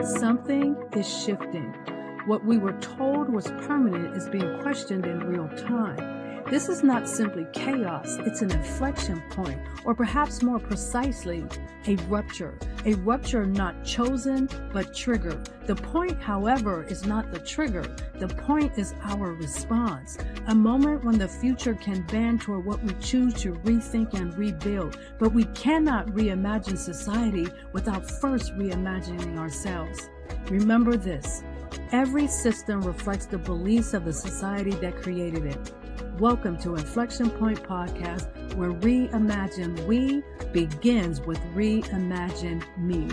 Something is shifting. What we were told was permanent is being questioned in real time. This is not simply chaos, it's an inflection point, or perhaps more precisely, a rupture. A rupture not chosen, but triggered. The point, however, is not the trigger. The point is our response. A moment when the future can bend toward what we choose to rethink and rebuild. But we cannot reimagine society without first reimagining ourselves. Remember this. Every system reflects the beliefs of the society that created it. Welcome to Inflection Point Podcast, where Reimagine We begins with Reimagine Me.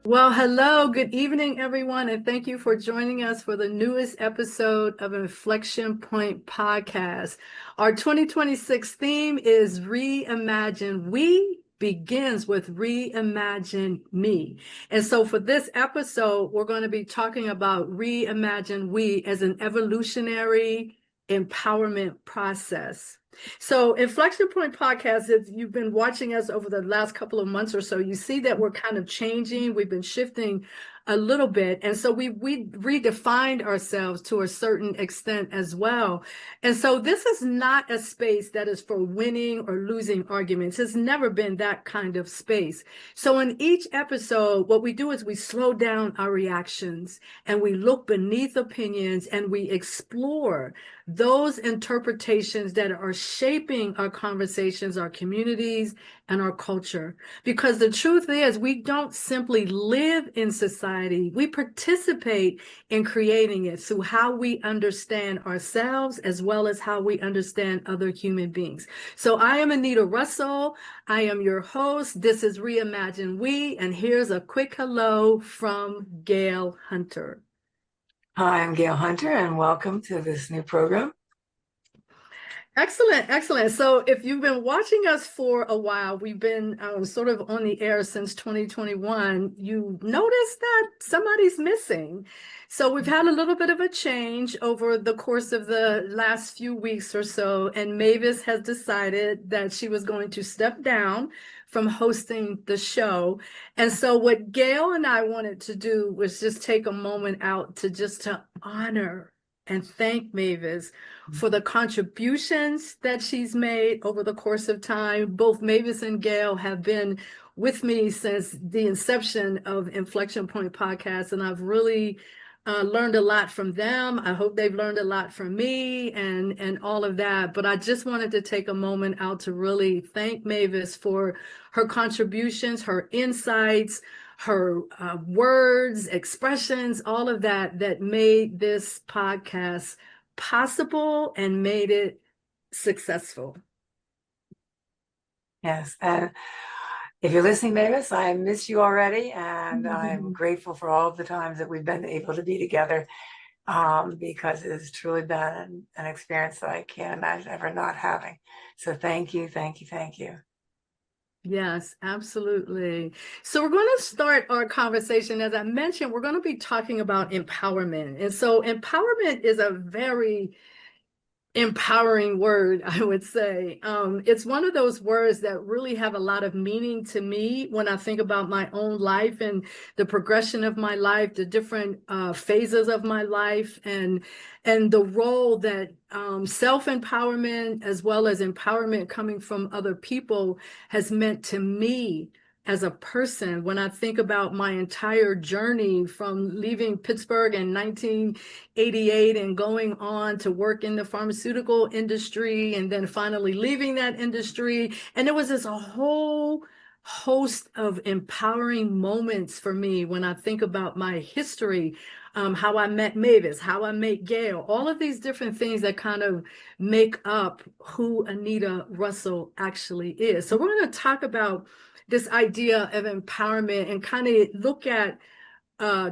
Well, hello, good evening, everyone, and thank you for joining us for the newest episode of Inflection Point Podcast. Our 2026 theme is Reimagine We begins with Reimagine Me. And so for this episode, we're going to be talking about Reimagine We as an evolutionary empowerment process. So Inflection Point Podcast, if you've been watching us over the last couple of months or so, you see that we're kind of changing. We've been shifting a little bit. And so we redefined ourselves to a certain extent as well. And so this is not a space that is for winning or losing arguments. It's never been that kind of space. So in each episode, what we do is we slow down our reactions and we look beneath opinions and we explore those interpretations that are shaping our conversations, our communities, and our culture. Because the truth is, we don't simply live in society, we participate in creating it through how we understand ourselves as well as how we understand other human beings. So I am Anita Russell. I am your host. This is Reimagine We, and here's a quick hello from Gail Hunter. Hi, I'm Gail Hunter, and welcome to this new program. Excellent, excellent. So if you've been watching us for a while, we've been sort of on the air since 2021, you notice that somebody's missing. So we've had a little bit of a change over the course of the last few weeks or so, and Mavis has decided that she was going to step down from hosting the show. And so what Gail and I wanted to do was just take a moment out to honor and thank Mavis for the contributions that she's made over the course of time. Both Mavis and Gail have been with me since the inception of Inflection Point Podcast, and I've really learned a lot from them. I hope they've learned a lot from me and all of that. But I just wanted to take a moment out to really thank Mavis for her contributions, her insights, her words, expressions, all of that made this podcast possible and made it successful. Yes, and if you're listening, Mavis, I miss you already, and I'm grateful for all of the times that we've been able to be together, because it has truly been an experience that I can't imagine ever not having. So thank you, thank you, thank you. Yes, absolutely. So we're going to start our conversation. As I mentioned, we're going to be talking about empowerment. And so empowerment is a very empowering word, I would say. It's one of those words that really have a lot of meaning to me when I think about my own life and the progression of my life, the different phases of my life, and the role that self-empowerment as well as empowerment coming from other people has meant to me as a person. When I think about my entire journey from leaving Pittsburgh in 1988 and going on to work in the pharmaceutical industry and then finally leaving that industry. And there was this a whole host of empowering moments for me when I think about my history, how I met Mavis, how I met Gail, all of these different things that kind of make up who Anita Russell actually is. So we're going to talk about this idea of empowerment and kind of look at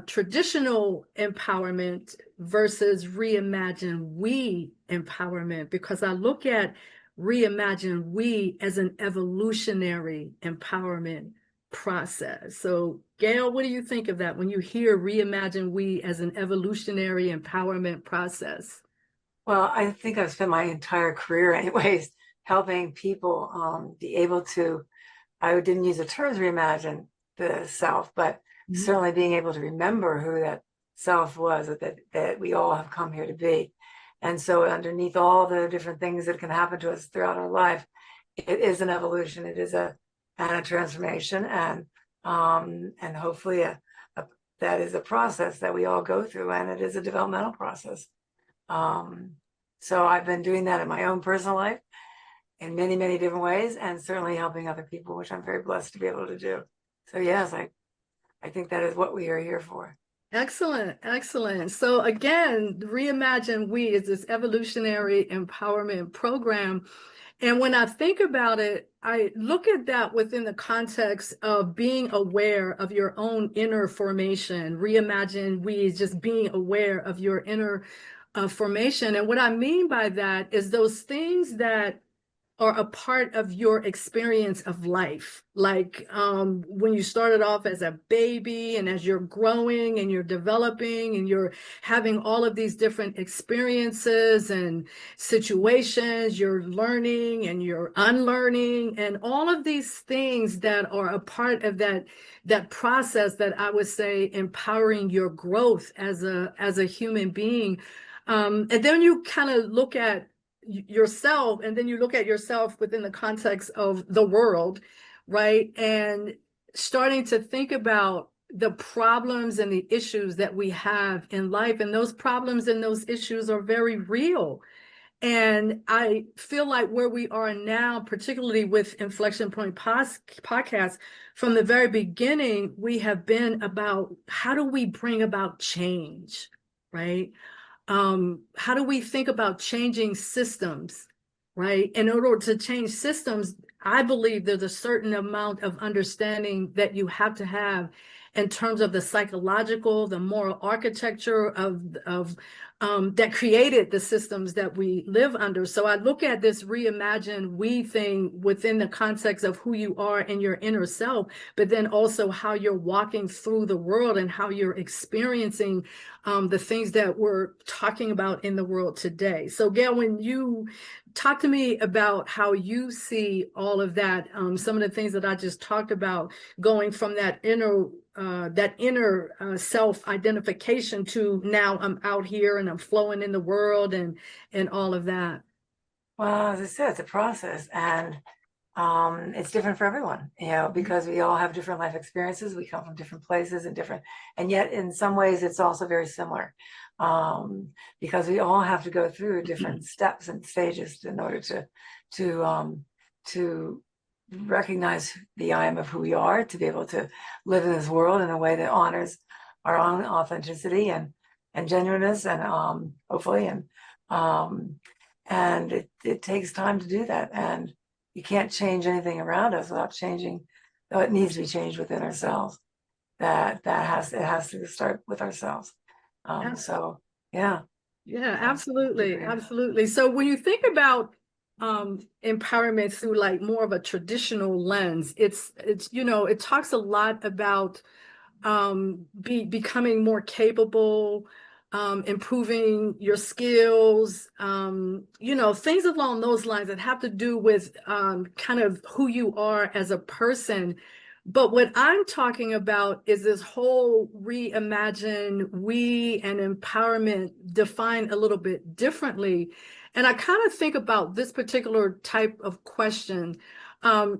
traditional empowerment versus Reimagine We empowerment, because I look at Reimagine We as an evolutionary empowerment process. So Gail, what do you think of that when you hear Reimagine We as an evolutionary empowerment process? Well, I think I've spent my entire career anyways helping people be able to I didn't use the terms reimagine the self, but Mhm. certainly being able to remember who that self was that we all have come here to be. And so underneath all the different things that can happen to us throughout our life, it is an evolution. It is a transformation, and hopefully that is a process that we all go through, and it is a developmental process. Um, so I've been doing that in my own personal life in many, many different ways, and certainly helping other people, which I'm very blessed to be able to do. So yes, I think that is what we are here for. Excellent, excellent. So again, Reimagine We is this evolutionary empowerment program. And when I think about it, I look at that within the context of being aware of your own inner formation. Reimagine We is just being aware of your inner formation. And what I mean by that is those things that are a part of your experience of life. Like when you started off as a baby and as you're growing and you're developing and you're having all of these different experiences and situations, you're learning and you're unlearning and all of these things that are a part of that process that I would say empowering your growth as a human being. And then you kind of look at yourself and then you look at yourself within the context of the world, right? And starting to think about the problems and the issues that we have in life, and those problems and those issues are very real. And I feel like where we are now, particularly with Inflection Point podcast, from the very beginning, we have been about how do we bring about change, right? How do we think about changing systems, right? In order to change systems, I believe there's a certain amount of understanding that you have to have in terms of the psychological, the moral architecture of that created the systems that we live under. So I look at this reimagine we thing within the context of who you are in your inner self, but then also how you're walking through the world and how you're experiencing the things that we're talking about in the world today. So Gail, when you talk to me about how you see all of that, some of the things that I just talked about, going from that inner self-identification to now I'm out here and I'm flowing in the world and all of that. Well, as I said, it's a process, and it's different for everyone, because we all have different life experiences. We come from different places and yet in some ways it's also very similar, because we all have to go through different steps and stages in order to recognize the I am of who we are, to be able to live in this world in a way that honors our own authenticity and genuineness, and hopefully, um, and it takes time to do that, and you can't change anything around us without changing. Though it needs to be changed within ourselves. It has to start with ourselves. So yeah, Yeah, um, absolutely. Absolutely. So when you think about empowerment through like more of a traditional lens, it talks a lot about becoming more capable, improving your skills, things along those lines that have to do with kind of who you are as a person. But what I'm talking about is this whole reimagine we and empowerment defined a little bit differently. And I kind of think about this particular type of question.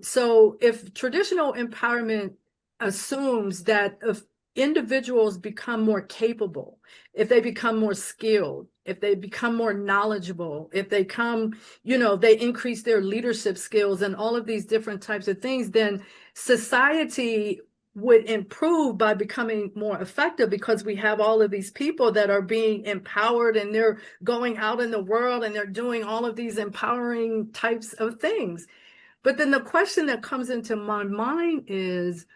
So if traditional empowerment assumes that if individuals become more capable, if they become more skilled, if they become more knowledgeable, if they they increase their leadership skills and all of these different types of things, then society would improve by becoming more effective because we have all of these people that are being empowered and they're going out in the world and they're doing all of these empowering types of things. But then the question that comes into my mind is,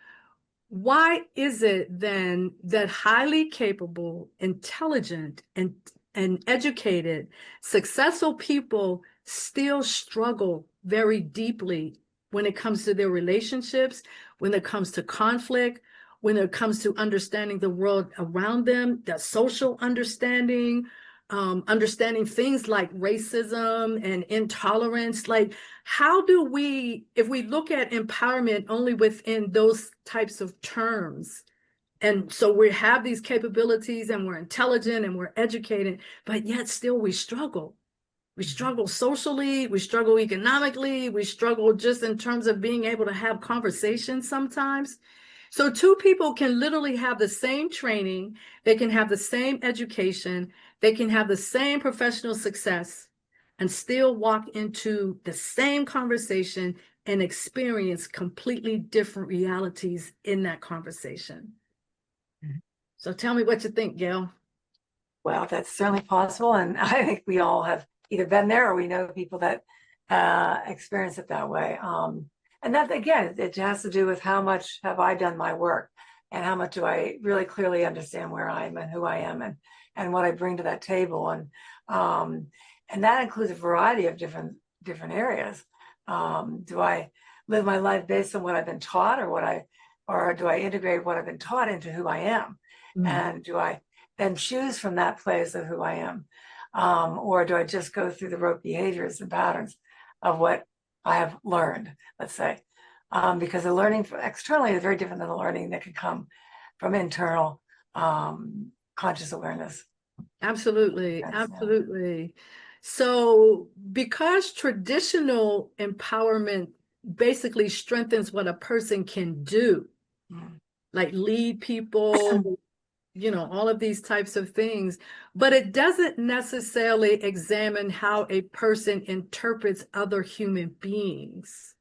why is it then that highly capable, intelligent, and educated, successful people still struggle very deeply when it comes to their relationships, when it comes to conflict, when it comes to understanding the world around them, that social understanding, understanding things like racism and intolerance. Like, how do we, if we look at empowerment only within those types of terms, and so we have these capabilities and we're intelligent and we're educated, but yet still we struggle. We struggle socially, we struggle economically, we struggle just in terms of being able to have conversations sometimes. So two people can literally have the same training, they can have the same education, they can have the same professional success, and still walk into the same conversation and experience completely different realities in that conversation. Mhm. So tell me what you think, Gail. Well, that's certainly possible. And I think we all have either been there or we know people that experience it that way. And that, again, it has to do with how much have I done my work and how much do I really clearly understand where I am and who I am and what I bring to that table. And that includes a variety of different areas. Do I live my life based on what I've been taught or do I integrate what I've been taught into who I am? Mm. And do I then choose from that place of who I am? Or do I just go through the rote behaviors and patterns of what I have learned, let's say? Because the learning externally is very different than the learning that can come from internal conscious awareness. Absolutely, That's, yeah. absolutely. So, because traditional empowerment basically strengthens what a person can do, Mm. like lead people, all of these types of things, but it doesn't necessarily examine how a person interprets other human beings.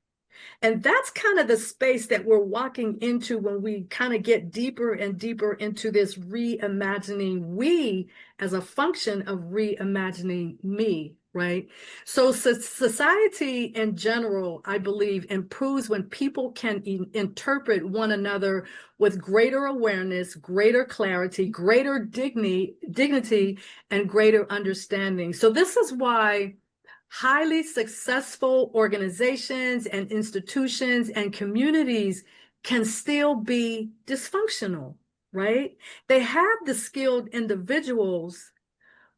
And that's kind of the space that we're walking into when we kind of get deeper and deeper into this reimagining we as a function of reimagining me, right? So, society in general, I believe, improves when people can interpret one another with greater awareness, greater clarity, greater dignity, and greater understanding. So this is why highly successful organizations and institutions and communities can still be dysfunctional, right? They have the skilled individuals,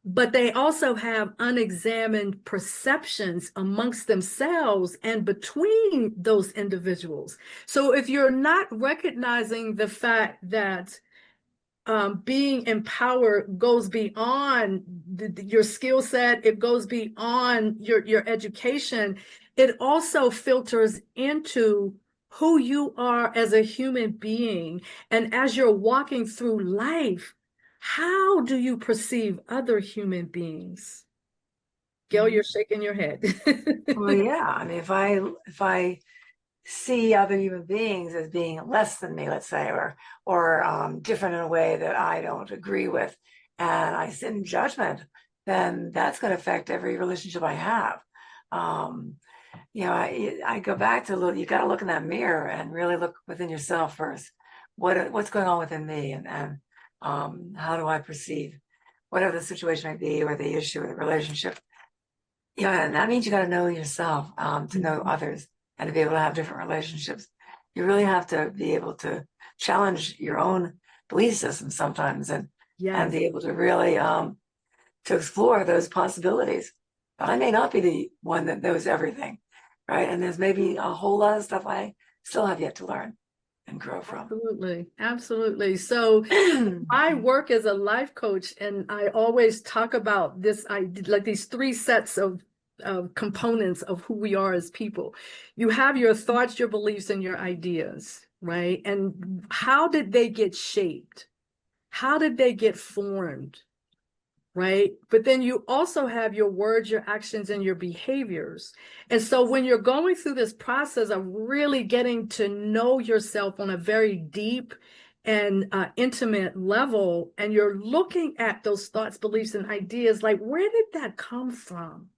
but they also have unexamined perceptions amongst themselves and between those individuals. So if you're not recognizing the fact that being empowered goes beyond your skill set, it goes beyond your education, it also filters into who you are as a human being. And as you're walking through life, how do you perceive other human beings? Gail, you're shaking your head. Well, yeah. I mean, if I see other human beings as being less than me, let's say, or different in a way that I don't agree with, and I sit in judgment, then that's going to affect every relationship I have. Um, I go back to you got to look in that mirror and really look within yourself first. What's going on within me, and how do I perceive whatever the situation might be, or the issue, or the relationship. Yeah, and that means you got to know yourself, to know others and to be able to have different relationships. You really have to be able to challenge your own belief system sometimes and Yes, be able to really to explore those possibilities. I may not be the one that knows everything, right? And there's maybe a whole lot of stuff I still have yet to learn and grow from. absolutely, absolutely. So I work as a life coach, and I always talk about this, like these three sets of components of who we are as people. You have your thoughts, your beliefs, and your ideas, right? And how did they get shaped? How did they get formed? Right? But then you also have your words, your actions, and your behaviors. And so when you're going through this process of really getting to know yourself on a very deep and intimate level, and you're looking at those thoughts, beliefs, and ideas, like, where did that come from?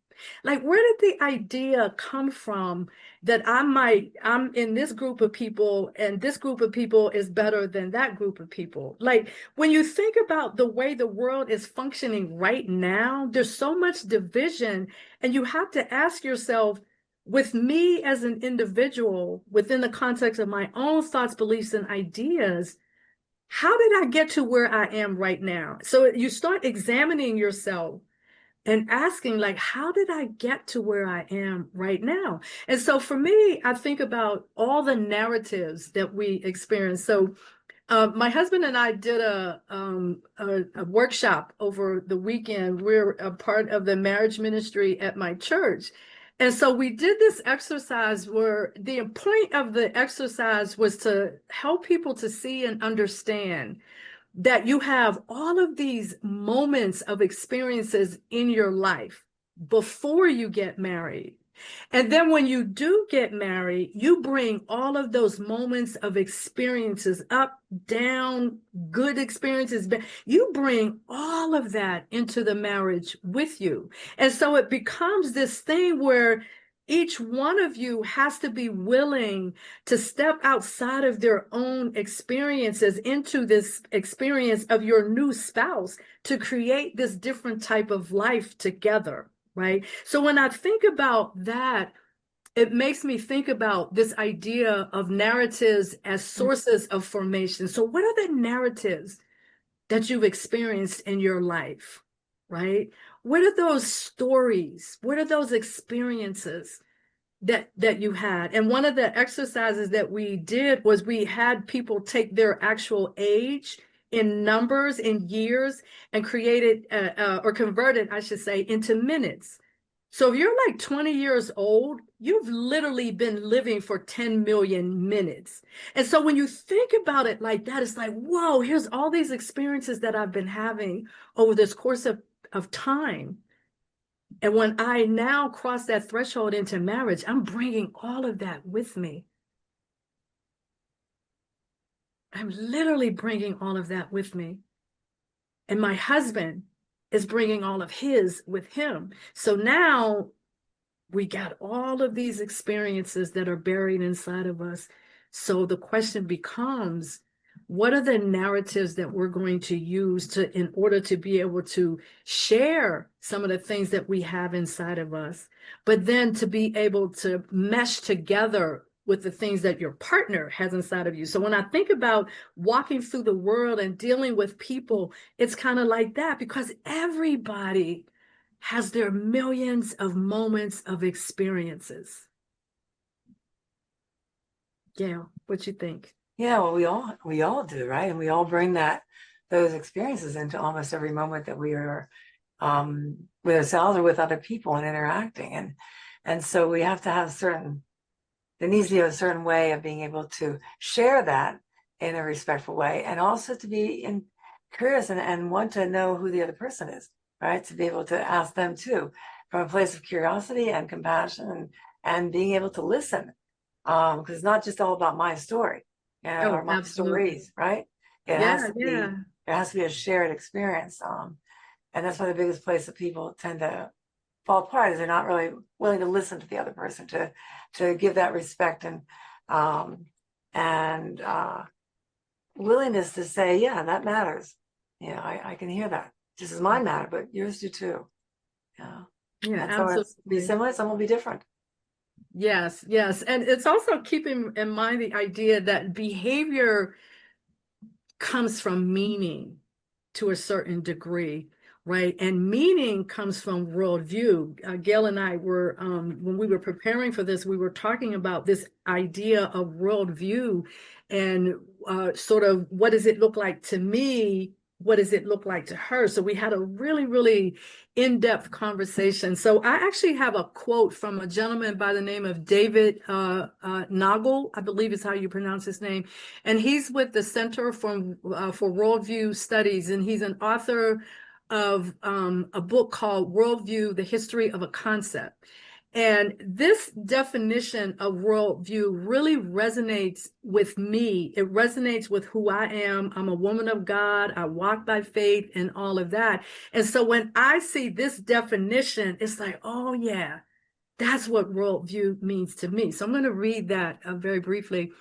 Like, where did the idea come from that I'm in this group of people and this group of people is better than that group of people? Like, when you think about the way the world is functioning right now, there's so much division, and you have to ask yourself, with me as an individual, within the context of my own thoughts, beliefs, and ideas, how did I get to where I am right now? So you start examining yourself and asking, like, how did I get to where I am right now? And so for me, I think about all the narratives that we experience. So my husband and I did a workshop over the weekend. We're a part of the marriage ministry at my church. And so we did this exercise where the point of the exercise was to help people to see and understand that you have all of these moments of experiences in your life before you get married. And then when you do get married, you bring all of those moments of experiences up, down, good experiences. You bring all of that into the marriage with you. And so it becomes this thing where each one of you has to be willing to step outside of their own experiences into this experience of your new spouse to create this different type of life together, right? So when I think about that, it makes me think about this idea of narratives as sources of formation. So what are the narratives that you've experienced in your life, right? What are those stories? What are those experiences that you had? And one of the exercises that we did was we had people take their actual age in numbers, in years, and create it or convert it, I should say, into minutes. So if you're like 20 years old, you've literally been living for 10 million minutes. And so when you think about it like that, it's like, whoa, here's all these experiences that I've been having over this course of time. And when I now cross that threshold into marriage, I'm bringing all of that with me. I'm literally bringing all of that with me. And my husband is bringing all of his with him. So now we got all of these experiences that are buried inside of us. So the question becomes, what are the narratives that we're going to use to in order to be able to share some of the things that we have inside of us, but then to be able to mesh together with the things that your partner has inside of you. So when I think about walking through the world and dealing with people, it's kind of like that, because everybody has their millions of moments of experiences. Yeah, what you think? Yeah, well, we all do, right? And we all bring those experiences into almost every moment that we are with ourselves or with other people and interacting. And so we have to have there needs to be a certain way of being able to share that in a respectful way, and also to be curious and want to know who the other person is, right? To be able to ask them too, from a place of curiosity and compassion, and being able to listen. Because it's not just all about my story, Oh, or my absolutely. stories, right? It Yeah, has to yeah. be there has to be a shared experience. And that's one of the biggest place that people tend to fall apart, is they're not really willing to listen to the other person, to give that respect um, and willingness to say, yeah, that matters. Yeah, I can hear that. This is my matter, but yours do too. Yeah. Yeah, And so it's be absolutely. similar, some will be different. Yes, yes. And it's also keeping in mind the idea that behavior comes from meaning to a certain degree, right? And meaning comes from worldview. Gail and I were, when we were preparing for this, we were talking about this idea of worldview and sort of what does it look like to me? What does it look like to her? So we had a really, really in-depth conversation. So I actually have a quote from a gentleman by the name of David Nagel, I believe is how you pronounce his name. And he's with the Center for Worldview Studies, and he's an author of a book called Worldview, The History of a Concept. And this definition of worldview really resonates with me. It resonates with who I am. I'm a woman of God. I walk by faith and all of that. And so when I see this definition, it's like, oh, yeah, that's what worldview means to me. So I'm going to read that very briefly.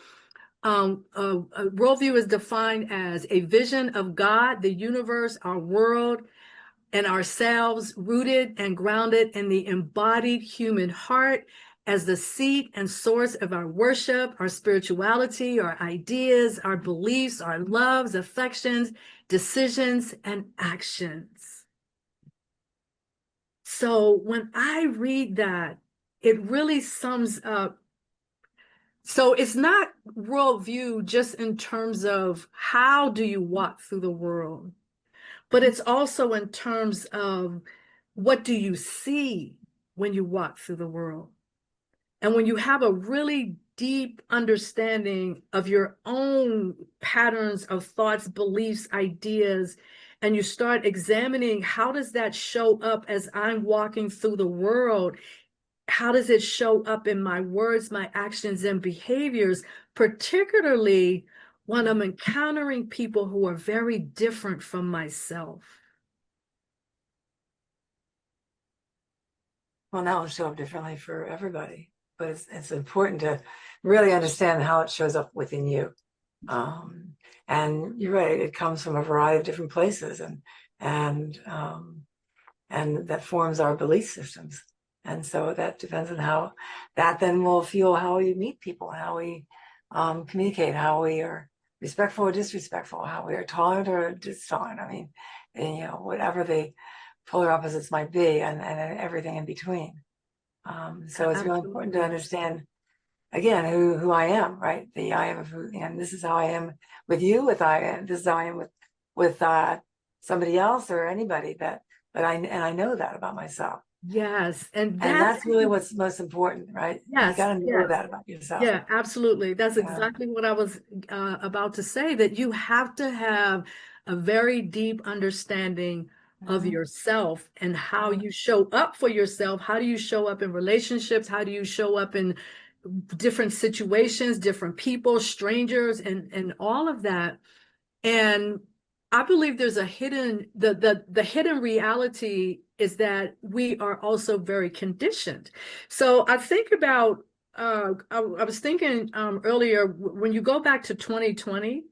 A worldview is defined as a vision of God, the universe, our world, and ourselves, rooted and grounded in the embodied human heart as the seat and source of our worship, our spirituality, our ideas, our beliefs, our loves, affections, decisions, and actions. So when I read that, it really sums up. So it's not worldview just in terms of how do you walk through the world, but it's also in terms of what do you see when you walk through the world. And when you have a really deep understanding of your own patterns of thoughts, beliefs, ideas, and you start examining how does that show up as I'm walking through the world? How does it show up in my words, my actions, and behaviors, particularly when I'm encountering people who are very different from myself? Well, that will show up differently for everybody, but it's important to really understand how it shows up within you. Um, and you're right; it comes from a variety of different places, and and that forms our belief systems. And so that depends on how that then will feel how we meet people, how we communicate, how we are respectful or disrespectful, how we are tolerant or distolerant. I mean, and, whatever the polar opposites might be, and everything in between. So it's really important to Absolutely. understand again who I am, right? The I am of who, and this is how I am with you. This is how I am with somebody else or anybody but I know that about myself. Yes. And And that's, that's really what's most important, right? You yes, got to know yes. that about yourself. Yeah, absolutely. That's Yeah. exactly what I was about to say, that you have to have a very deep understanding of Mhm. yourself and how Yeah. you show up for yourself. How do you show up in relationships? How do you show up in different situations, different people, strangers, and all of that? And I believe there's a hidden the hidden reality is that we are also very conditioned. So I think about I was thinking earlier when you go back to 2020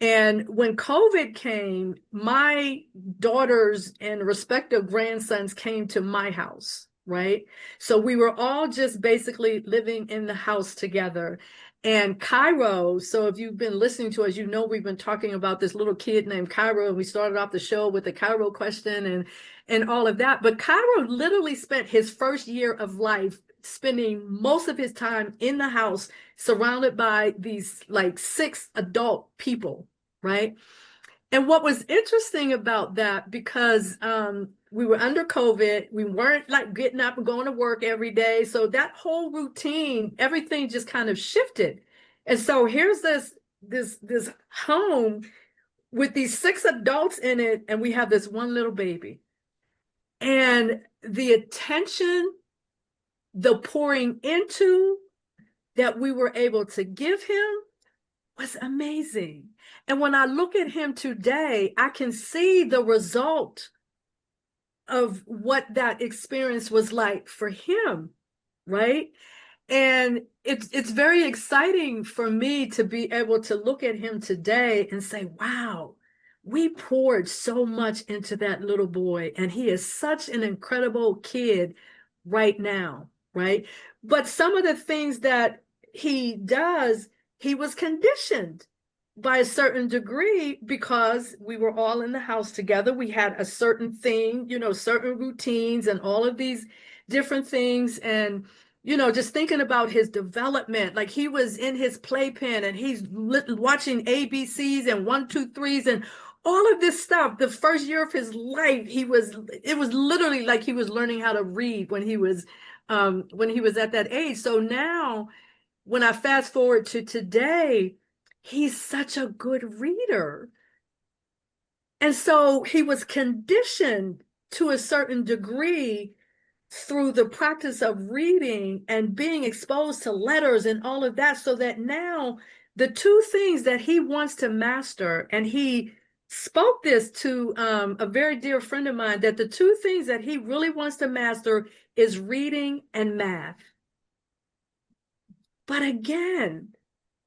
and when COVID came, my daughters and respective grandsons came to my house, right? So we were all just basically living in the house together. And Cairo, so if you've been listening to us, you know we've been talking about this little kid named Cairo, and we started off the show with the Cairo question and all of that. But Cairo literally spent his first year of life spending most of his time in the house surrounded by these like six adult people, right? And what was interesting about that, because we were under COVID, we weren't like getting up and going to work every day. So that whole routine, everything just kind of shifted. And so here's this home with these six adults in it, and we have this one little baby. And the attention, the pouring into that we were able to give him was amazing. And when I look at him today, I can see the result of what that experience was like for him, right? And it's very exciting for me to be able to look at him today and say, wow, we poured so much into that little boy, and he is such an incredible kid right now, right? But some of the things that he does, he was conditioned by a certain degree because we were all in the house together. We had a certain thing, certain routines and all of these different things. And just thinking about his development, like he was in his playpen and he's watching ABCs and one, two, threes and all of this stuff. The first year of his life, it was literally like he was learning how to read when he was at that age. So now when I fast forward to today, he's such a good reader. And so he was conditioned to a certain degree through the practice of reading and being exposed to letters and all of that, so that now the two things that he wants to master, and he spoke this to a very dear friend of mine, that the two things that he really wants to master is reading and math. But again,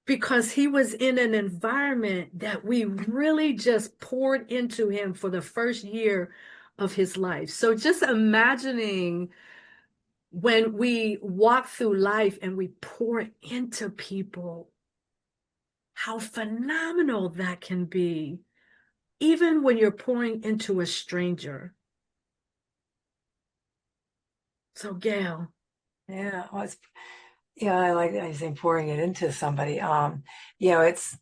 because he was in an environment that we really just poured into him for the first year of his life. So just imagining when we walk through life and we pour into people, how phenomenal that can be, even when you're pouring into a stranger. So Gail. Yeah, well, I like I say pouring it into somebody. You know, it's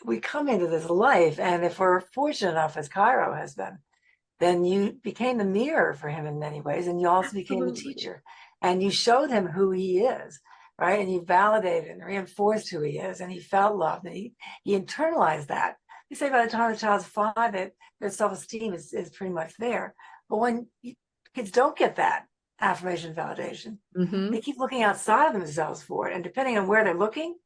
we come into this life, and if we're fortunate enough, as Cairo has been, then you became the mirror for him in many ways, and you also became the Absolutely. teacher, and you showed him who he is, right? And you validated and reinforced who he is, and he felt loved, and he internalized that. You say by the time the child's 5, their self-esteem is pretty much there. But when kids don't get that affirmation validation, Mm-hmm. they keep looking outside of themselves for it, and depending on where they're looking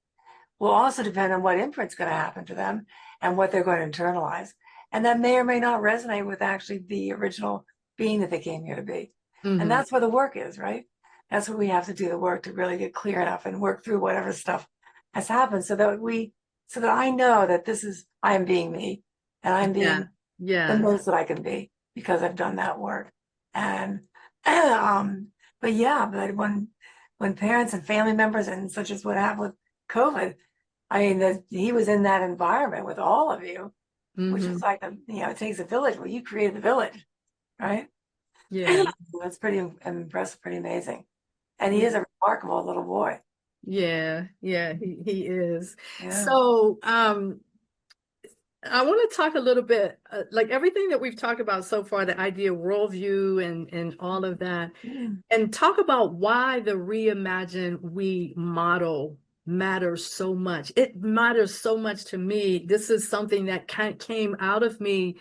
will also depend on what imprint's going to happen to them and what they're going to internalize. And that may or may not resonate with actually the original being that they came here to be. And Mm-hmm. that's where the work is, right? That's what we have to do the work to really get clear enough and work through whatever stuff has happened so that I know that I am being me and I'm Yeah. being the Yes. most that I can be because I've done that work. And, um, but yeah, but when parents and family members and such as what happened with COVID, I mean, that he was in that environment with all of you, which Mm-hmm. is like it takes a village. Well, you created the village, right? Yeah. That's pretty impressive, pretty amazing. And he is a remarkable little boy. Yeah. Yeah. He is. Yeah. So, I want to talk a little bit, like everything that we've talked about so far, the idea of worldview and all of that, Mm. and talk about why the Reimagine We model matters so much. It matters so much to me. This is something that came out of me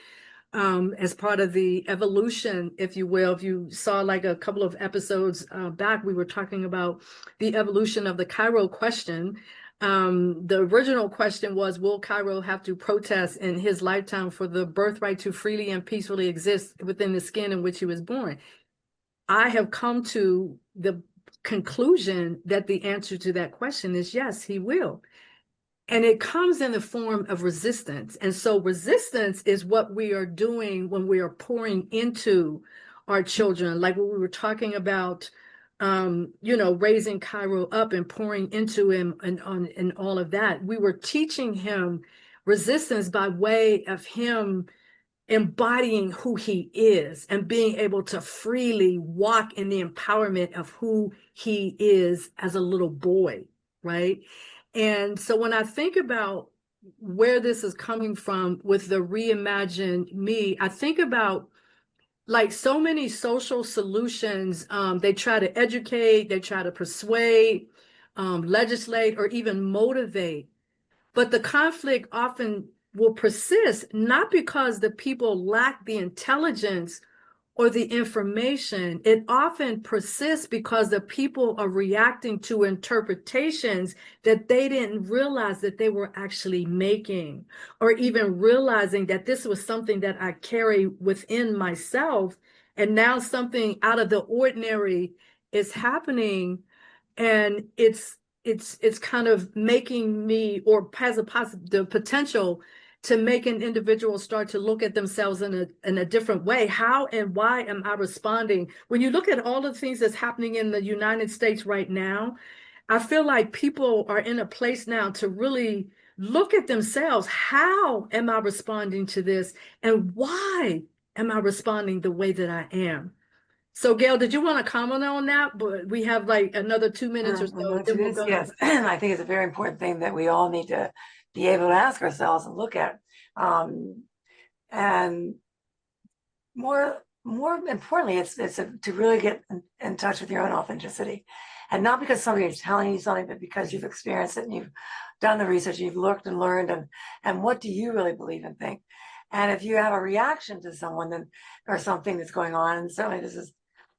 as part of the evolution, if you will. If you saw like a couple of episodes back, we were talking about the evolution of the Cairo question. The original question was, will Cairo have to protest in his lifetime for the birthright to freely and peacefully exist within the skin in which he was born? I have come to the conclusion that the answer to that question is yes, he will. And it comes in the form of resistance. And so resistance is what we are doing when we are pouring into our children, like what we were talking about, raising Cairo up and pouring into him and all of that. We were teaching him resistance by way of him embodying who he is and being able to freely walk in the empowerment of who he is as a little boy, right? And so when I think about where this is coming from with the Reimagine Me, I think about like so many social solutions. They try to educate, they try to persuade, legislate, or even motivate, but the conflict often will persist, not because the people lack the intelligence or the information. It often persists because the people are reacting to interpretations that they didn't realize that they were actually making, or even realizing that this was something that I carry within myself. And now something out of the ordinary is happening, and it's kind of making me, or has the potential to make an individual start to look at themselves in a different way. How and why am I responding? When you look at all the things that's happening in the United States right now, I feel like people are in a place now to really look at themselves. How am I responding to this? And why am I responding the way that I am? So, Gail, did you want to comment on that? But we have like another 2 minutes or so, Another then two we'll minutes, go. yes. I think it's a very important thing that we all need to be able to ask ourselves and look at. And more importantly, to really get in touch with your own authenticity, and not because somebody is telling you something, but because you've experienced it and you've done the research, you've looked and learned, and what do you really believe and think? And if you have a reaction to someone then or something that's going on, and certainly this is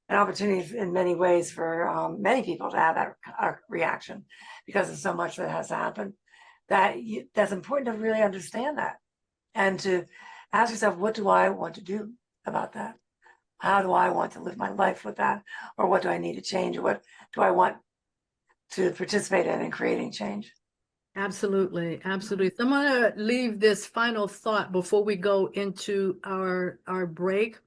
an opportunity in many ways for many people to have that reaction because of so much that has happened. That's important to really understand that and to ask yourself, what do I want to do about that? How do I want to live my life with that? Or what do I need to change? Or what do I want to participate in creating change? Absolutely, absolutely. So I'm going to leave this final thought before we go into our break.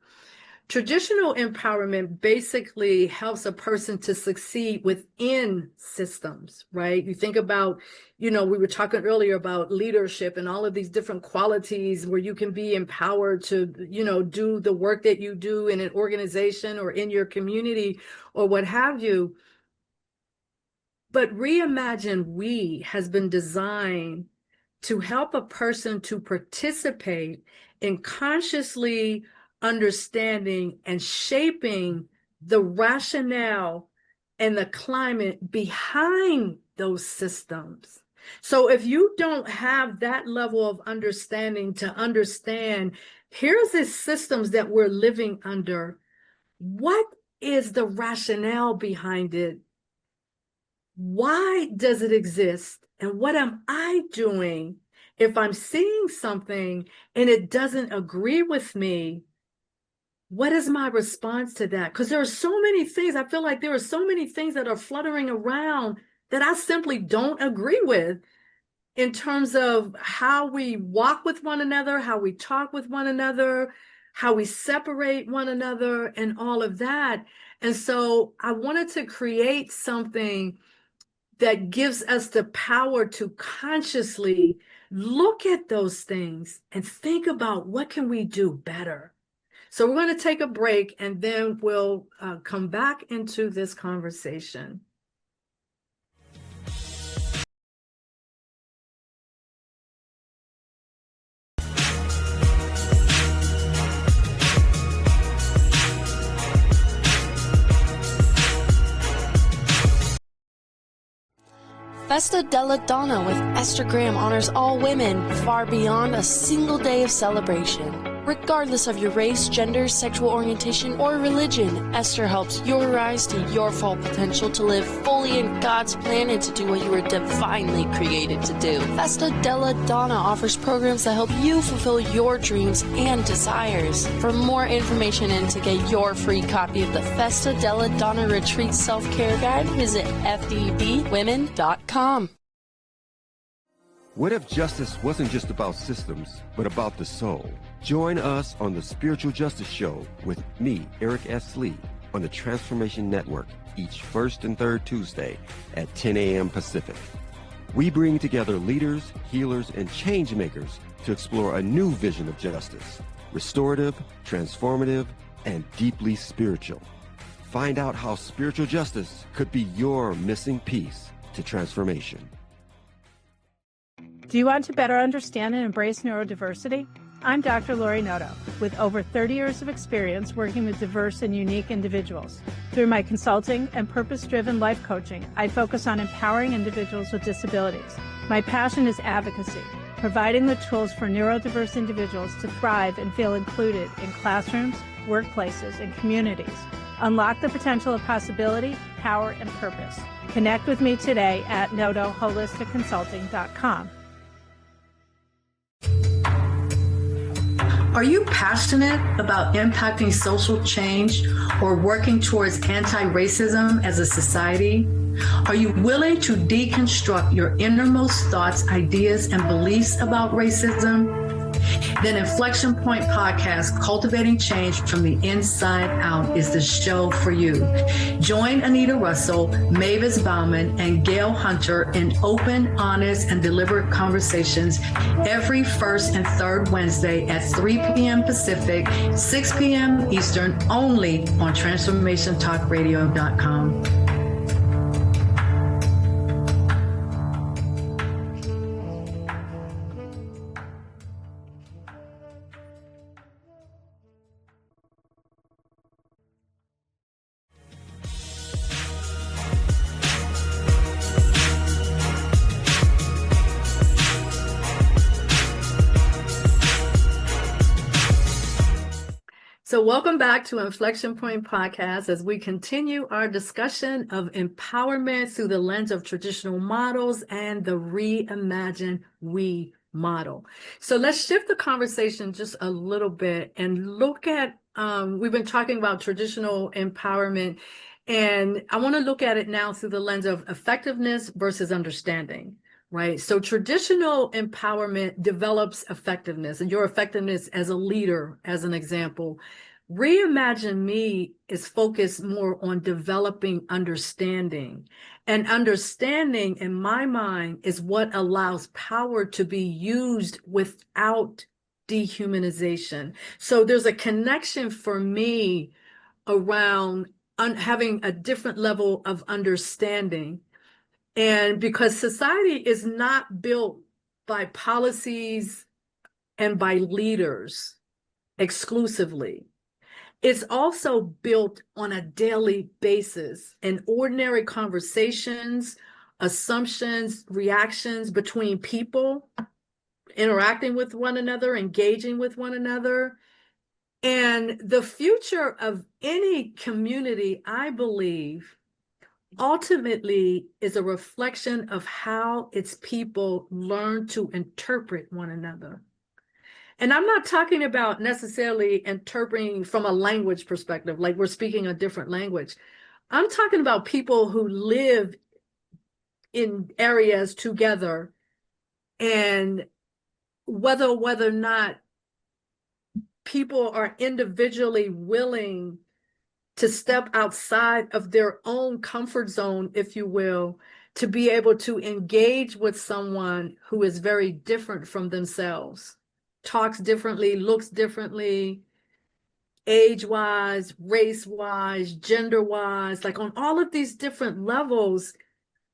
Traditional empowerment basically helps a person to succeed within systems, right? You think about, we were talking earlier about leadership and all of these different qualities where you can be empowered to, do the work that you do in an organization or in your community or what have you. But Reimagine We has been designed to help a person to participate in consciously understanding and shaping the rationale and the climate behind those systems. So if you don't have that level of understanding to understand, here's the systems that we're living under, what is the rationale behind it? Why does it exist? And what am I doing if I'm seeing something and it doesn't agree with me? What is my response to that? Because there are so many things, I feel like there are so many things that are fluttering around that I simply don't agree with in terms of how we walk with one another, how we talk with one another, how we separate one another, and all of that. And so I wanted to create something that gives us the power to consciously look at those things and think about what can we do better. So we're going to take a break and then we'll come back into this conversation. Festa della Donna with Esther Graham honors all women far beyond a single day of celebration. Regardless of your race, gender, sexual orientation, or religion, Esther helps you rise to your full potential to live fully in God's plan and to do what you were divinely created to do. Festa della Donna offers programs that help you fulfill your dreams and desires. For more information and to get your free copy of the Festa della Donna Retreat Self-Care Guide, visit fdbwomen.com. What if justice wasn't just about systems, but about the soul? Join us on the Spiritual Justice Show with me, Eric S. Lee, on the Transformation Network each first and third Tuesday at 10 a.m. Pacific. We bring together leaders, healers, and change makers to explore a new vision of justice, restorative, transformative, and deeply spiritual. Find out how spiritual justice could be your missing piece to transformation. Do you want to better understand and embrace neurodiversity? I'm Dr. Lori Noto, with over 30 years of experience working with diverse and unique individuals. Through my consulting and purpose-driven life coaching, I focus on empowering individuals with disabilities. My passion is advocacy, providing the tools for neurodiverse individuals to thrive and feel included in classrooms, workplaces, and communities. Unlock the potential of possibility, power, and purpose. Connect with me today at notoholisticconsulting.com. Are you passionate about impacting social change or working towards anti-racism as a society? Are you willing to deconstruct your innermost thoughts, ideas, and beliefs about racism? Then Inflection Point Podcast, Cultivating Change from the Inside Out, is the show for you. Join Anita Russell, Mavis Bauman, and Gail Hunter in open, honest, and deliberate conversations every first and third Wednesday at 3 p.m. Pacific, 6 p.m. Eastern, only on TransformationTalkRadio.com. So welcome back to Inflection Point Podcast as we continue our discussion of empowerment through the lens of traditional models and the Reimagine We model. So let's shift the conversation just a little bit and look at, we've been talking about traditional empowerment, and I want to look at it now through the lens of effectiveness versus understanding. Right. So traditional empowerment develops effectiveness, and your effectiveness as a leader, as an example, Reimagine Me is focused more on developing understanding. And understanding, in my mind, is what allows power to be used without dehumanization. So there's a connection for me around having a different level of understanding. And because society is not built by policies and by leaders exclusively, it's also built on a daily basis in ordinary conversations, assumptions, reactions between people, interacting with one another, engaging with one another. And the future of any community, I believe, ultimately is a reflection of how its people learn to interpret one another. And I'm not talking about necessarily interpreting from a language perspective, like we're speaking a different language. I'm talking about people who live in areas together, and whether or not people are individually willing to step outside of their own comfort zone, if you will, to be able to engage with someone who is very different from themselves, talks differently, looks differently, age-wise, race-wise, gender-wise, like on all of these different levels?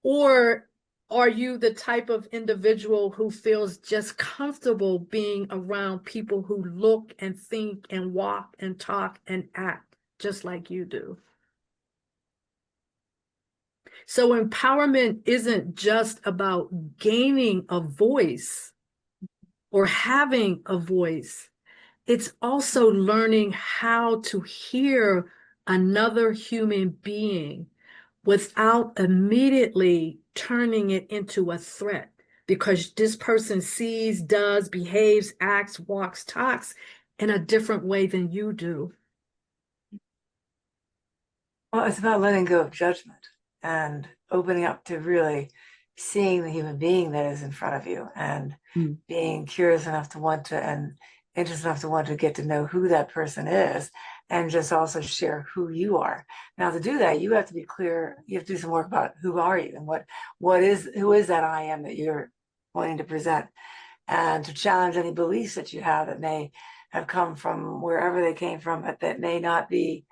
Or are you the type of individual who feels just comfortable being around people who look and think and walk and talk and act just like you do? So empowerment isn't just about gaining a voice or having a voice. It's also learning how to hear another human being without immediately turning it into a threat, because this person sees, does, behaves, acts, walks, talks in a different way than you do. Well, it's about letting go of judgment and opening up to really seeing the human being that is in front of you, and being curious enough to want to, and interested enough to want to get to know who that person is, and just also share who you are. Now, to do that, you have to be clear. You have to do some work about who are you, and who is that I am that you're wanting to present, and to challenge any beliefs that you have that may have come from wherever they came from, but that may not be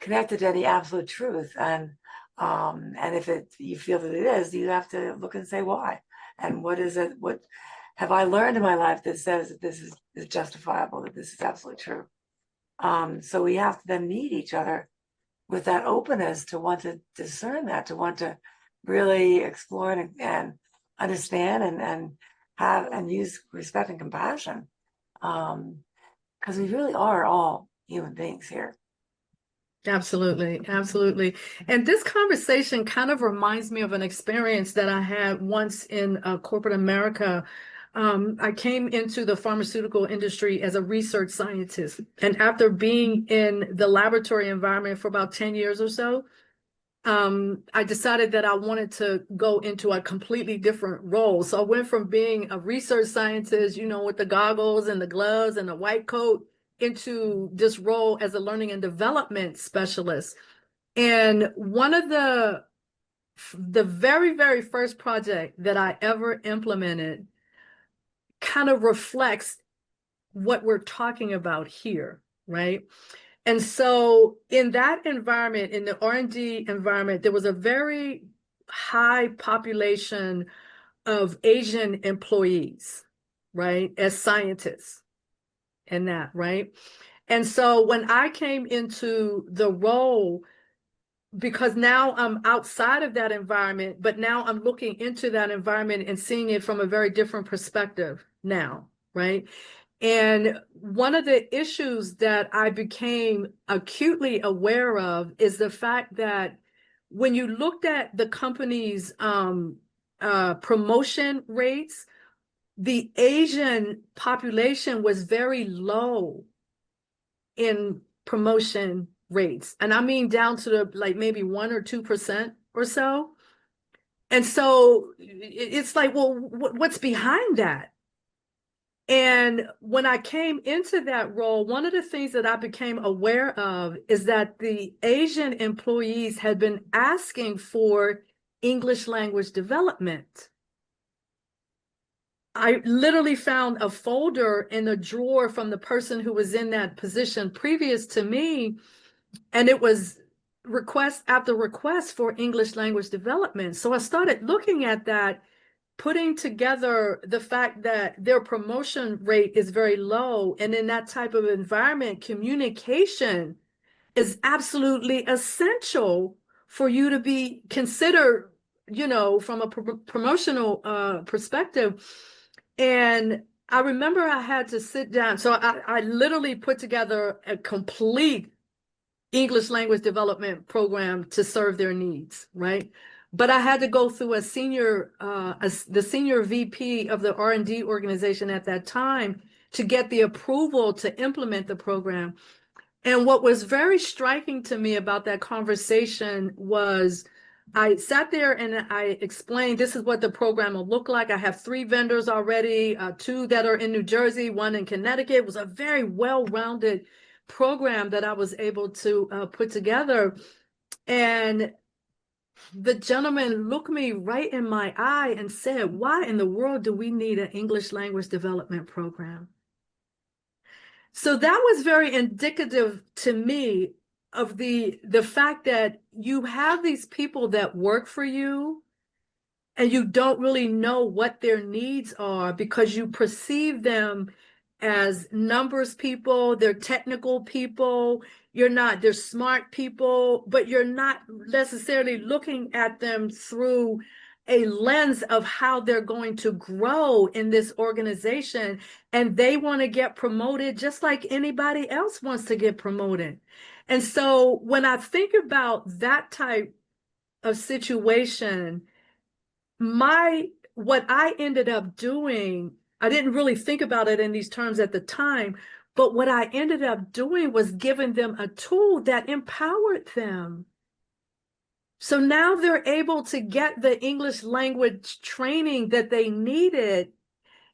connected to any absolute truth. And if you feel that it is, you have to look and say why, and what is it? What have I learned in my life that says that this is justifiable, that this is absolutely true? So we have to then meet each other with that openness to want to discern that, to want to really explore and understand and have and use respect and compassion, because we really are all human beings here. Absolutely, absolutely. And this conversation kind of reminds me of an experience that I had once in corporate America. I came into the pharmaceutical industry as a research scientist. And after being in the laboratory environment for about 10 years or so, I decided that I wanted to go into a completely different role. So I went from being a research scientist, with the goggles and the gloves and the white coat, into this role as a learning and development specialist. And one of the very, very first project that I ever implemented kind of reflects what we're talking about here, right? And so in that environment, in the R&D environment, there was a very high population of Asian employees, right, as scientists and that, right? And so when I came into the role, because now I'm outside of that environment, but now I'm looking into that environment and seeing it from a very different perspective now, right? And one of the issues that I became acutely aware of is the fact that when you looked at the company's promotion rates, the Asian population was very low in promotion rates. And I mean down to the like maybe 1 or 2% or so. And so it's like, well, what's behind that? And when I came into that role, one of the things that I became aware of is that the Asian employees had been asking for English language development. I literally found a folder in a drawer from the person who was in that position previous to me, and it was request after request for English language development. So I started looking at that, putting together the fact that their promotion rate is very low. And in that type of environment, communication is absolutely essential for you to be considered, from a promotional perspective. And I remember I had to sit down. So I literally put together a complete English language development program to serve their needs, right? But I had to go through the senior VP of the R&D organization at that time to get the approval to implement the program. And what was very striking to me about that conversation was I sat there and I explained, this is what the program will look like. I have 3 vendors already, 2 that are in New Jersey, 1 in Connecticut. It was a very well-rounded program that I was able to put together. And the gentleman looked me right in my eye and said, why in the world do we need an English language development program? So that was very indicative to me of the fact that you have these people that work for you and you don't really know what their needs are because you perceive them as numbers people, they're technical people, they're smart people, but you're not necessarily looking at them through a lens of how they're going to grow in this organization. And they want to get promoted just like anybody else wants to get promoted. And so when I think about that type of situation, what I ended up doing, I didn't really think about it in these terms at the time, but what I ended up doing was giving them a tool that empowered them. So now they're able to get the English language training that they needed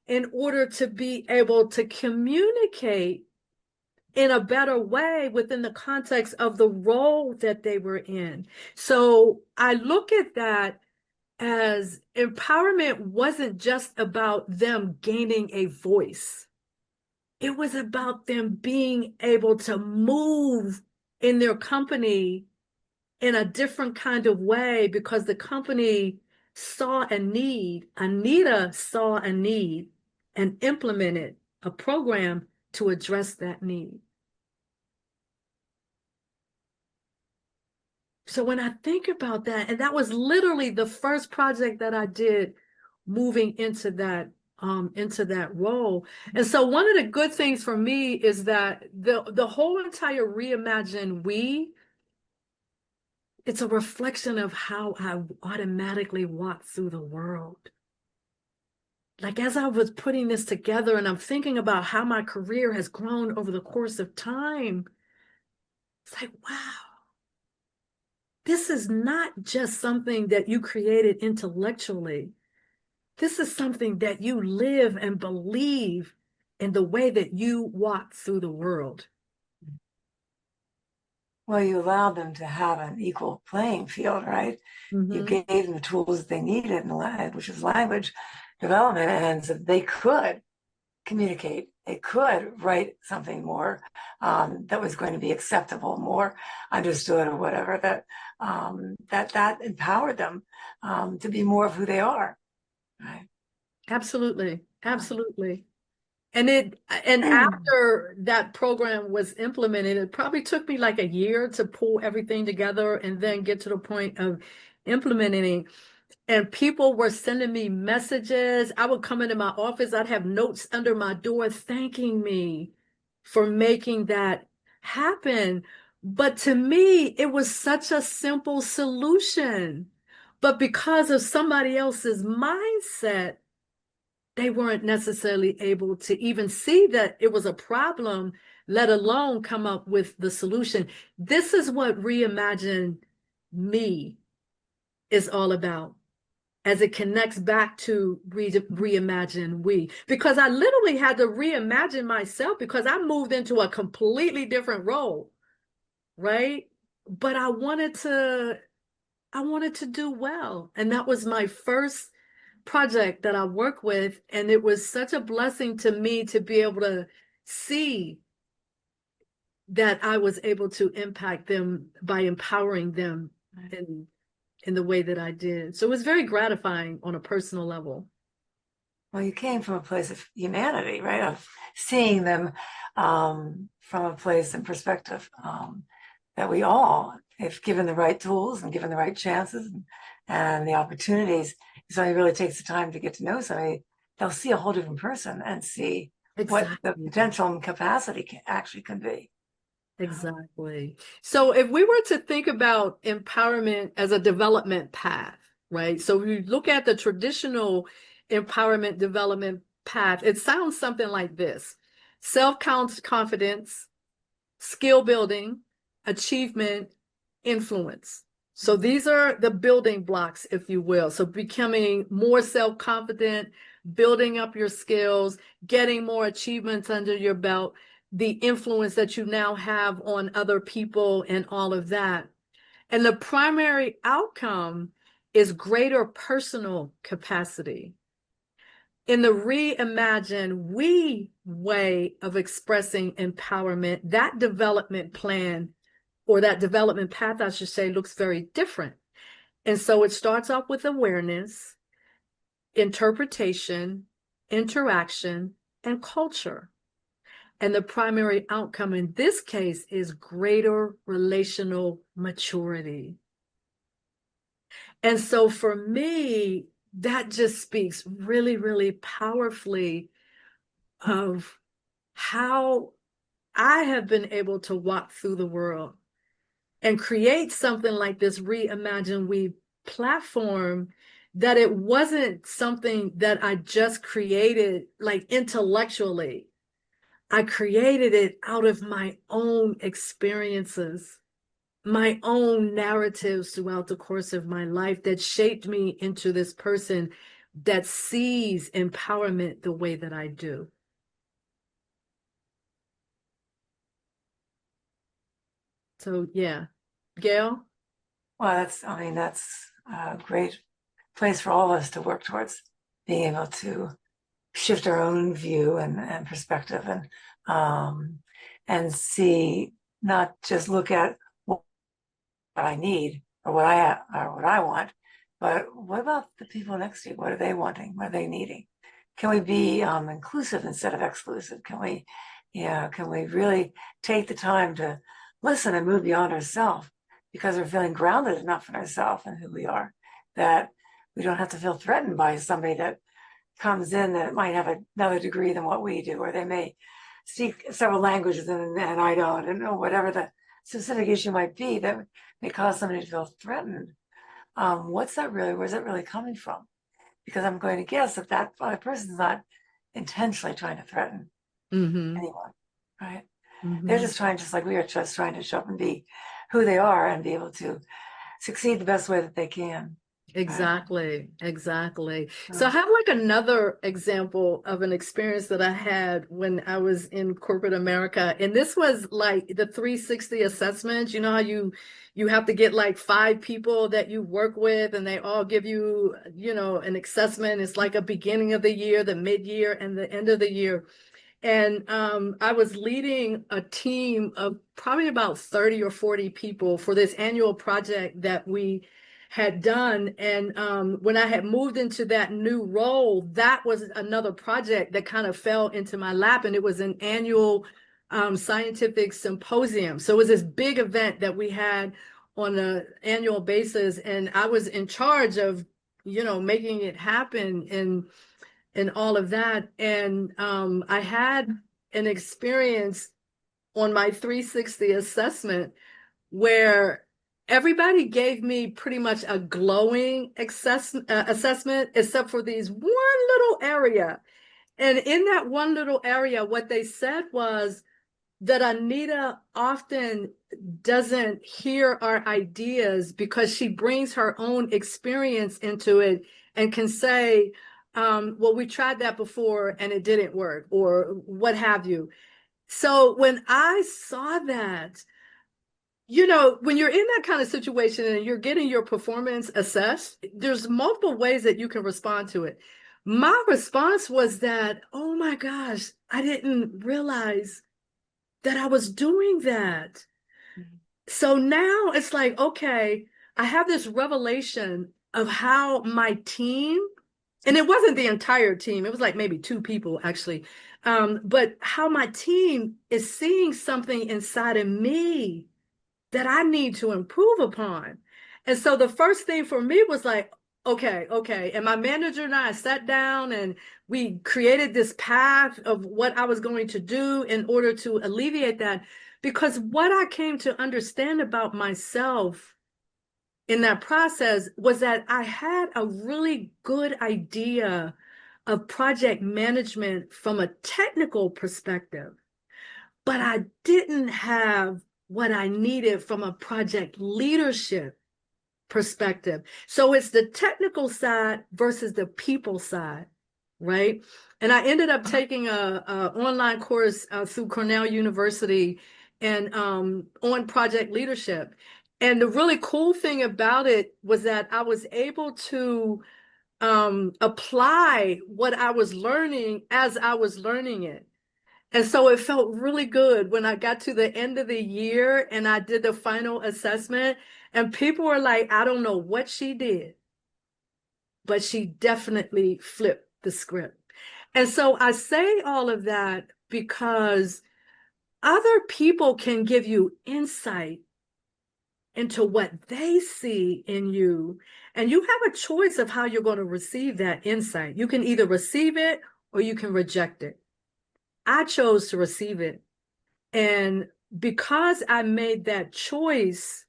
in order to be able to communicate in a better way within the context of the role that they were in. So I look at that as empowerment wasn't just about them gaining a voice. It was about them being able to move in their company in a different kind of way because the company saw a need. Anita saw a need and implemented a program to address that need. So when I think about that, and that was literally the first project that I did moving into that role. And so one of the good things for me is that the whole entire Reimagine We, it's a reflection of how I automatically walk through the world. Like as I was putting this together and I'm thinking about how my career has grown over the course of time, it's like, wow. This is not just something that you created intellectually. This is something that you live and believe in the way that you walk through the world. Well, you allowed them to have an equal playing field, right? You gave them the tools that they needed, which is language development, and so they could communicate. They could write something more that was going to be acceptable, more understood, or whatever. That empowered them to be more of who they are. Right? Absolutely, absolutely. And after that program was implemented, it probably took me like a year to pull everything together and then get to the point of implementing. And people were sending me messages. I would come into my office, I'd have notes under my door thanking me for making that happen. But to me, it was such a simple solution. But because of somebody else's mindset, they weren't necessarily able to even see that it was a problem, let alone come up with the solution. This is what Reimagine Me is all about. as it connects back to Reimagine We, because I literally had to reimagine myself because I moved into a completely different role, right? But I wanted to do well. And that was my first project that I worked with. And it was such a blessing to me to be able to see that I was able to impact them by empowering them in the way that I did. So it was very gratifying on a personal level. Well, you came from a place of humanity, right? Of seeing them from a place and perspective that we all, if given the right tools and given the right chances and the opportunities, if somebody really takes the time to get to know somebody, they'll see a whole different person and see what the Exactly. potential and capacity actually can be. Exactly. So if we were to think about empowerment as a development path, right? So we look at the traditional empowerment development path, it sounds something like this: self-confidence, skill building, achievement, influence. So these are the building blocks, if you will. So becoming more self-confident, building up your skills, getting more achievements under your belt, the influence that you now have on other people and all of that. And the primary outcome is greater personal capacity. In the Reimagine We way of expressing empowerment, that development plan, or that development path, I should say, looks very different. And so it starts off with awareness, interpretation, interaction, and culture. And the primary outcome in this case is greater relational maturity. And so for me, that just speaks really, really powerfully of how I have been able to walk through the world and create something like this Reimagine We platform, that it wasn't something that I just created like intellectually. I created it out of my own experiences, my own narratives throughout the course of my life that shaped me into this person that sees empowerment the way that I do. So yeah, Gail? Well, that's a great place for all of us to work towards, being able to shift our own view and perspective and see, not just look at what I need or what I want, but what about the people next to you? What are they wanting? What are they needing? Can we be inclusive instead of exclusive? Can we really take the time to listen and move beyond ourselves, because we're feeling grounded enough in ourselves and who we are, that we don't have to feel threatened by somebody that comes in that might have another degree than what we do, or they may speak several languages and I don't, and whatever the specific issue might be that may cause somebody to feel threatened. Where's that really coming from? Because I'm going to guess that other person's not intentionally trying to threaten anyone, right? They're just trying, just like we are, just trying to show up and be who they are and be able to succeed the best way that they can. Exactly, exactly. So I have like another example of an experience that I had when I was in corporate America. And this was like the 360 assessment. You know how you have to get like 5 people that you work with and they all give you, an assessment. It's like a beginning of the year, the mid-year, and the end of the year. And I was leading a team of probably about 30 or 40 people for this annual project that we had done. And when I had moved into that new role, that was another project that kind of fell into my lap. And it was an annual scientific symposium. So it was this big event that we had on an annual basis. And I was in charge of, making it happen and all of that. And I had an experience on my 360 assessment where everybody gave me pretty much a glowing assessment, except for these one little area. And in that one little area, what they said was that Anita often doesn't hear our ideas because she brings her own experience into it and can say, well, we tried that before and it didn't work, or what have you. So when I saw that, when you're in that kind of situation and you're getting your performance assessed, there's multiple ways that you can respond to it. My response was that, oh my gosh, I didn't realize that I was doing that. So now it's like, okay, I have this revelation of how my team, and it wasn't the entire team, it was like maybe two people actually, but how my team is seeing something inside of me that I need to improve upon. And so the first thing for me was like, okay. And my manager and I sat down and we created this path of what I was going to do in order to alleviate that. Because what I came to understand about myself in that process was that I had a really good idea of project management from a technical perspective, but I didn't have what I needed from a project leadership perspective. So it's the technical side versus the people side, right? And I ended up taking a online course through Cornell University and on project leadership. And the really cool thing about it was that I was able to apply what I was learning as I was learning it. And so it felt really good when I got to the end of the year and I did the final assessment, and people were like, I don't know what she did, but she definitely flipped the script. And so I say all of that because other people can give you insight into what they see in you, and you have a choice of how you're going to receive that insight. You can either receive it or you can reject it. I chose to receive it. And because I made that choice,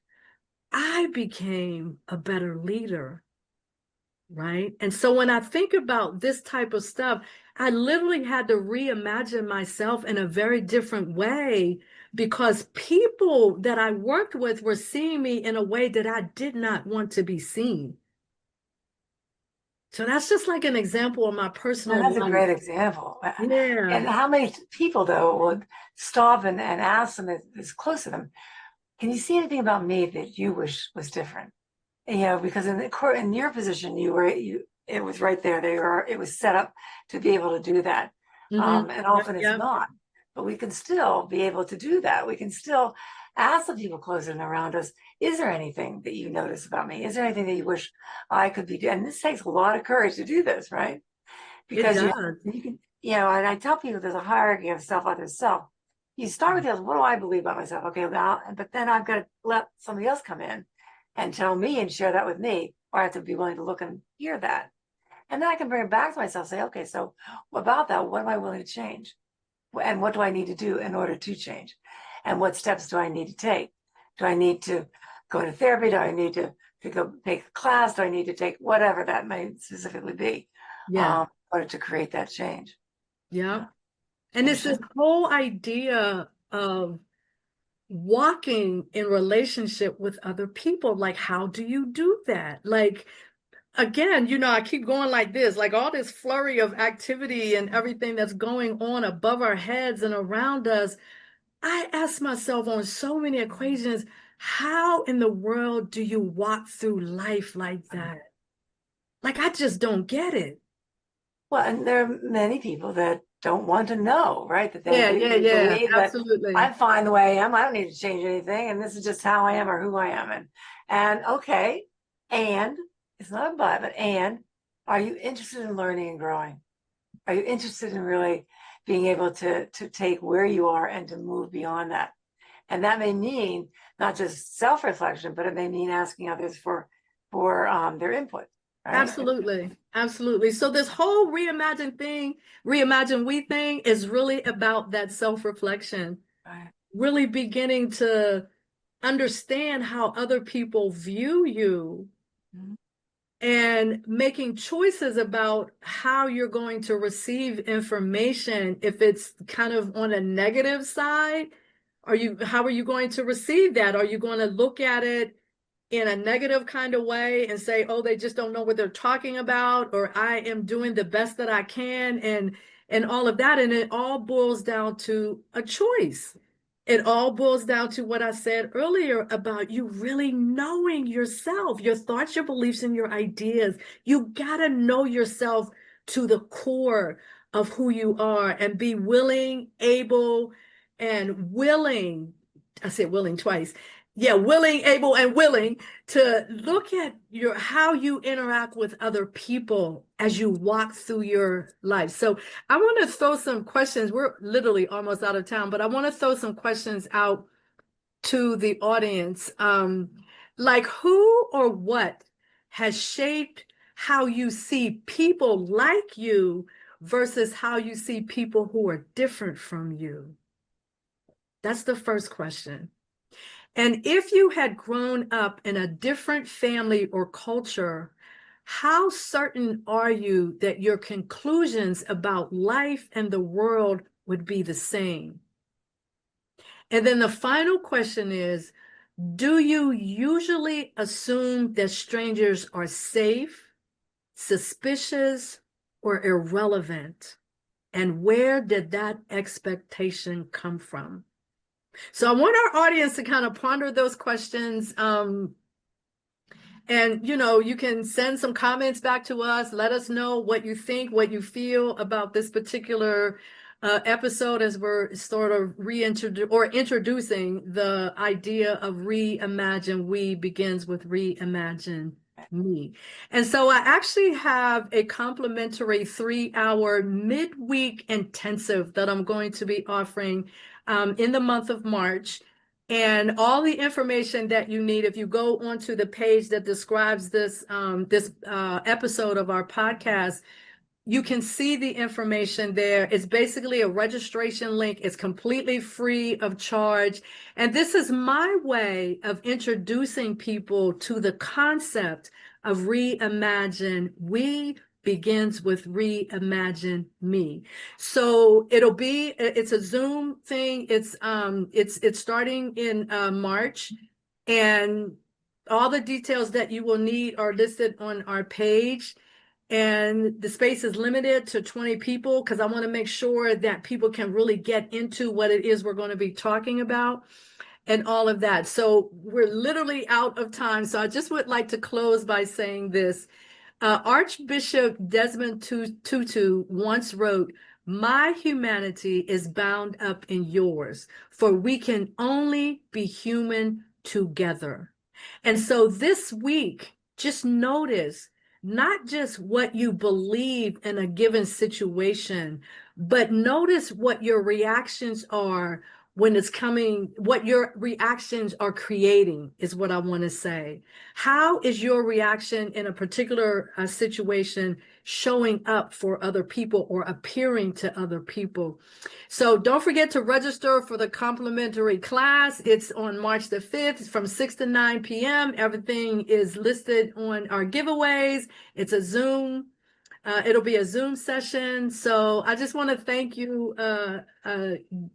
I became a better leader, right? And so when I think about this type of stuff, I literally had to reimagine myself in a very different way because people that I worked with were seeing me in a way that I did not want to be seen. So that's just like an example of my personal Well, that's a life. great example. Yeah. And how many people, though, would stop and ask them that's close to them, can you see anything about me that you wish was different? Because in your position, it was right there. It was set up to be able to do that. And often it's not, but we can still be able to do that. We can still ask the people closer and around us, is there anything that you notice about me? Is there anything that you wish I could be doing? And this takes a lot of courage to do this, right? Because you can, and I tell people there's a hierarchy of self, other self. You start with this, what do I believe about myself? Okay, now, but then I've got to let somebody else come in and tell me and share that with me, or I have to be willing to look and hear that. And then I can bring it back to myself, say, okay, so about that, what am I willing to change? And what do I need to do in order to change? And what steps do I need to take? Do I need to go to therapy? Do I need to go take a class? Do I need to take whatever that may specifically be in order to create that change? Yeah. And it's this whole idea of walking in relationship with other people. Like, how do you do that? Like, again, I keep going like this, like all this flurry of activity and everything that's going on above our heads and around us. I ask myself on so many occasions, how in the world do you walk through life like that? Like, I just don't get it. Well, and there are many people that don't want to know, right? That they believe absolutely. that I'm fine the way I am. I don't need to change anything, and this is just how I am or who I am. And okay, and it's not a but are you interested in learning and growing? Are you interested in really being able to take where you are and to move beyond that? And that may mean not just self-reflection, but it may mean asking others for their input. Right? Absolutely. So this whole Reimagine We thing is really about that self-reflection, really beginning to understand how other people view you and making choices about how you're going to receive information. If it's kind of on a negative side, how are you going to receive that? Are you going to look at it in a negative kind of way and say, oh, they just don't know what they're talking about, or I am doing the best that I can, and all of that. And it all boils down to a choice. It all boils down to what I said earlier about you really knowing yourself, your thoughts, your beliefs, and your ideas. You gotta know yourself to the core of who you are and be willing, able, and willing. I said willing twice. Yeah, willing, able, and willing to look at how you interact with other people as you walk through your life. So I want to throw some questions. We're literally almost out of time, but I want to throw some questions out to the audience. Like who or what has shaped how you see people like you versus how you see people who are different from you? That's the first question. And if you had grown up in a different family or culture, how certain are you that your conclusions about life and the world would be the same? And then the final question is, do you usually assume that strangers are safe, suspicious, or irrelevant? And where did that expectation come from? So I want our audience to kind of ponder those questions. And, you can send some comments back to us. Let us know what you think, what you feel about this particular episode as we're sort of introducing the idea of Reimagine We begins with Reimagine Me. And so I actually have a complimentary 3-hour midweek intensive that I'm going to be offering in the month of March. And all the information that you need, if you go onto the page that describes this episode of our podcast, you can see the information there. It's basically a registration link. It's completely free of charge. And this is my way of introducing people to the concept of Reimagine We begins with Reimagine Me. So it's a Zoom thing. It's starting in March, and all the details that you will need are listed on our page. And the space is limited to 20 people because I want to make sure that people can really get into what it is we're going to be talking about and all of that. So we're literally out of time. So I just would like to close by saying this. Archbishop Desmond Tutu once wrote, "My humanity is bound up in yours, for we can only be human together." And so this week, just notice not just what you believe in a given situation, but notice what your reactions are when it's coming, what your reactions are creating is what I want to say. How is your reaction in a particular situation showing up for other people or appearing to other people? So don't forget to register for the complimentary class. It's on March the 5th from 6 to 9 p.m. Everything is listed on our giveaways. It's a Zoom. It'll be a Zoom session. So I just want to thank you,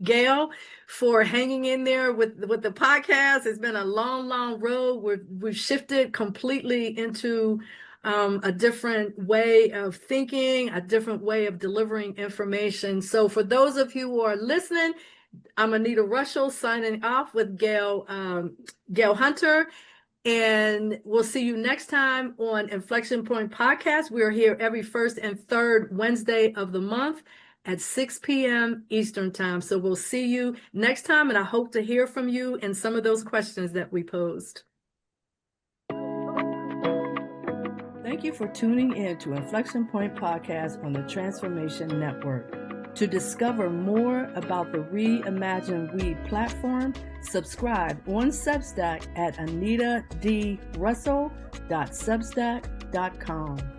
Gail, for hanging in there with the podcast. It's been a long, long road. We've shifted completely into a different way of thinking, a different way of delivering information. So for those of you who are listening, I'm Anita Russell signing off with Gail Hunter. And we'll see you next time on Inflection Point Podcast. We are here every first and third Wednesday of the month at 6 p.m. Eastern Time. So we'll see you next time, and I hope to hear from you and some of those questions that we posed. Thank you for tuning in to Inflection Point Podcast on the Transformation Network. To discover more about the Reimagine We platform, subscribe on Substack at anitadrussell.substack.com.